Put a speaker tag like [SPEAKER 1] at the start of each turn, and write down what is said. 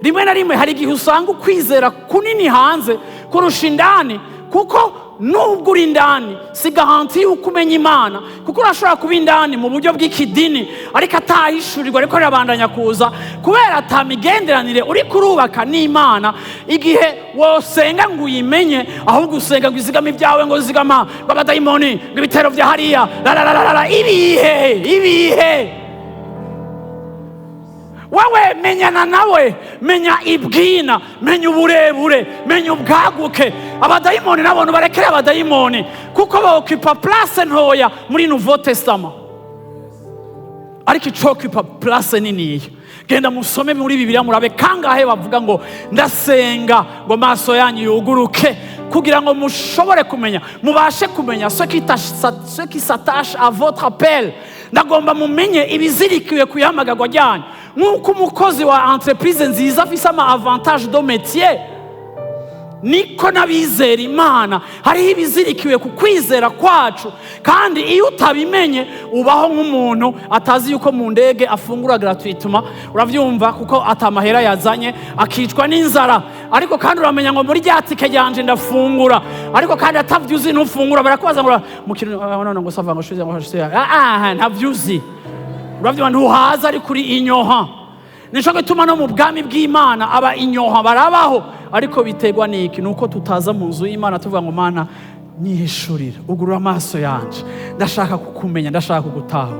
[SPEAKER 1] rimwe na rimwe hari igihe usanga ukwizera kunini hanze kurusha indani, kuko nubwo uri indani si garanti y'uko umenya Imana, kuko urashobora kuba indani mu buryo bw'ikidini ariko atahishurirwa ariko rirabandanya kuza kubera atamigenderanire uri kurubaka n'Imana. Igihe wosenga ngo uyimenye, ahubwo usenga ngo izigame ibyawe, ngo zigama abadayimoni, ngo ibitero vya hariya ibihe. Wewe menyana nawe, menya ibwina, menya uburebure, menya ubwaguke. Abadayimoni n'abantu barekere abadayimoni, kuko bokipa place ntoya muri Nouveau Testament, ariko icokipa place niniya. Genda musome muri Bibiliya murabe kangahe bavuga ngo ndasenga ngo amaso yanyu yuguruke, kugira ngo mushobore kumenya, mubashe kumenya ce qui s'attache à votre appel. Ndagomba mumenye ibizirikiwe kuyamagarwa ryanyu, nk'uko umukozi wa entreprise nziza afise ama avantage do métier, niko n'abizera Imana hariho ibizirikiwe ku kwizera kwacu. Kandi iyo utabimenye ubaho nk'umuntu atazi yuko mu ndege afungura gratuitement, uravyumva, kuko atamahera yazanye akicwa n'inzara. Ariko kandi uramenya ngo muri rya tike ryanje ndafungura, ariko kandi atavyuzi ntufungura. Barakubaza ngo mukino none ngo sava ngo shuze ngo shuze, ntavyuzi, uravyumva, ntuhaza ari kuri inyoha. Nico gituma no mu bwami bw'Imana aba inyoha barabaho, ariko biterwa n'iki? Nuko tutaza mu nzu y'Imana tuvuga ngo Mana nyihishurira, ugurura amaso yanje, ndashaka kukumenya, ndashaka kugutaha.